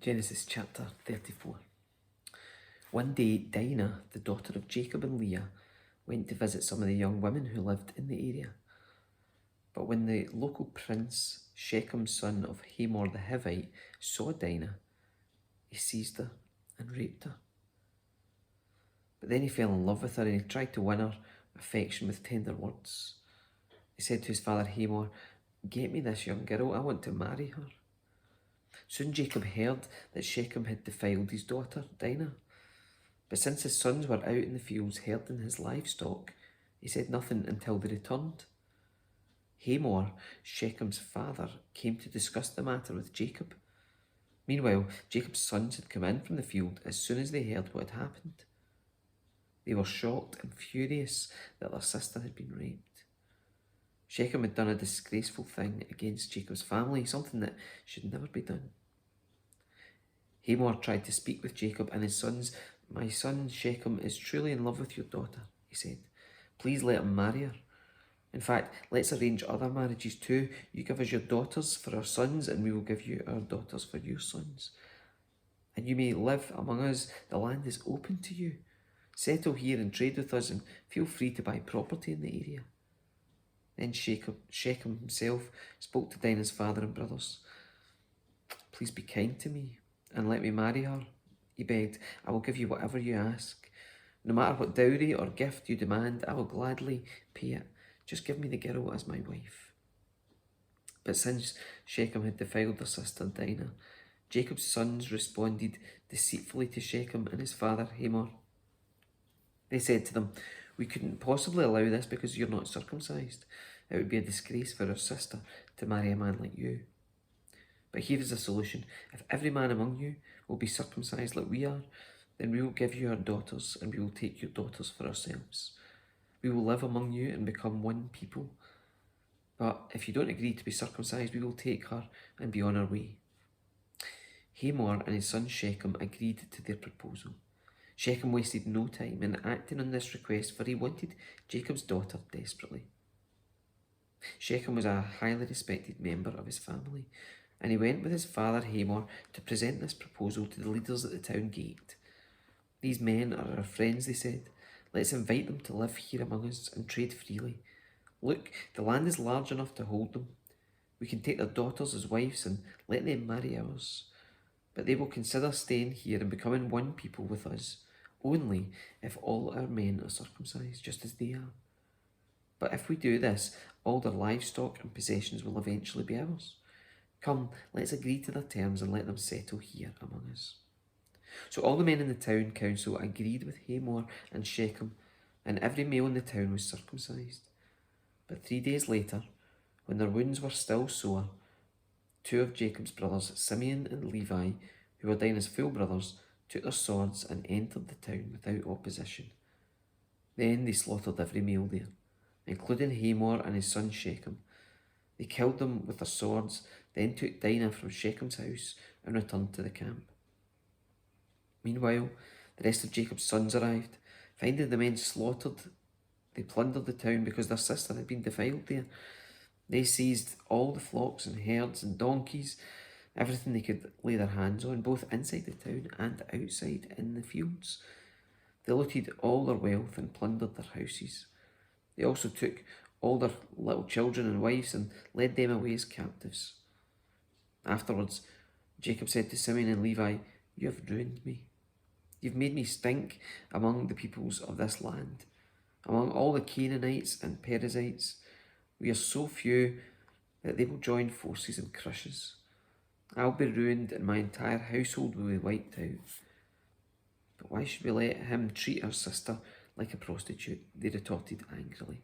Genesis chapter 34. One day, Dinah, the daughter of Jacob and Leah, went to visit some of the young women who lived in the area. But when the local prince, Shechem, son of Hamor the Hivite, saw Dinah, he seized her and raped her. But then he fell in love with her and he tried to win her affection with tender words. He said to his father Hamor, "Get me this young girl, I want to marry her." Soon Jacob heard that Shechem had defiled his daughter, Dinah. But since his sons were out in the fields herding his livestock, he said nothing until they returned. Hamor, Shechem's father, came to discuss the matter with Jacob. Meanwhile, Jacob's sons had come in from the field as soon as they heard what had happened. They were shocked and furious that their sister had been raped. Shechem had done a disgraceful thing against Jacob's family, something that should never be done. Hamor tried to speak with Jacob and his sons. "My son Shechem is truly in love with your daughter," he said. "Please let him marry her. In fact, let's arrange other marriages too. You give us your daughters for our sons, and we will give you our daughters for your sons. And you may live among us. The land is open to you. Settle here and trade with us, and feel free to buy property in the area." Then Shechem himself spoke to Dinah's father and brothers. "Please be kind to me and let me marry her," he begged. "I will give you whatever you ask. No matter what dowry or gift you demand, I will gladly pay it. Just give me the girl as my wife." But since Shechem had defiled their sister Dinah, Jacob's sons responded deceitfully to Shechem and his father Hamor. They said to them, "We couldn't possibly allow this because you're not circumcised. It would be a disgrace for our sister to marry a man like you. But here is a solution. If every man among you will be circumcised like we are, then we will give you our daughters and we will take your daughters for ourselves. We will live among you and become one people. But if you don't agree to be circumcised, we will take her and be on our way." Hamor and his son Shechem agreed to their proposal. Shechem wasted no time in acting on this request, for he wanted Jacob's daughter desperately. Shechem was a highly respected member of his family, and he went with his father Hamor to present this proposal to the leaders at the town gate. "These men are our friends," they said. "Let's invite them to live here among us and trade freely. Look, the land is large enough to hold them. We can take their daughters as wives and let them marry ours. But they will consider staying here and becoming one people with us only if all our men are circumcised, just as they are. But if we do this, all their livestock and possessions will eventually be ours. Come, let's agree to their terms and let them settle here among us." So all the men in the town council agreed with Hamor and Shechem, and every male in the town was circumcised. But 3 days later, when their wounds were still sore, 2 of Jacob's brothers, Simeon and Levi, who were Dinah's full brothers, took their swords and entered the town without opposition. Then they slaughtered every male there, including Hamor and his son Shechem. They killed them with their swords, then took Dinah from Shechem's house and returned to the camp. Meanwhile, the rest of Jacob's sons arrived. Finding the men slaughtered, they plundered the town because their sister had been defiled there. They seized all the flocks and herds and donkeys, everything they could lay their hands on, both inside the town and outside in the fields. They looted all their wealth and plundered their houses. They also took all their little children and wives and led them away as captives. Afterwards, Jacob said to Simeon and Levi, "You have ruined me. You've made me stink among the peoples of this land, among all the Canaanites and Perizzites. We are so few that they will join forces and crush us. I'll be ruined and my entire household will be wiped out. But why should we let him treat our sister like a prostitute?" they retorted angrily.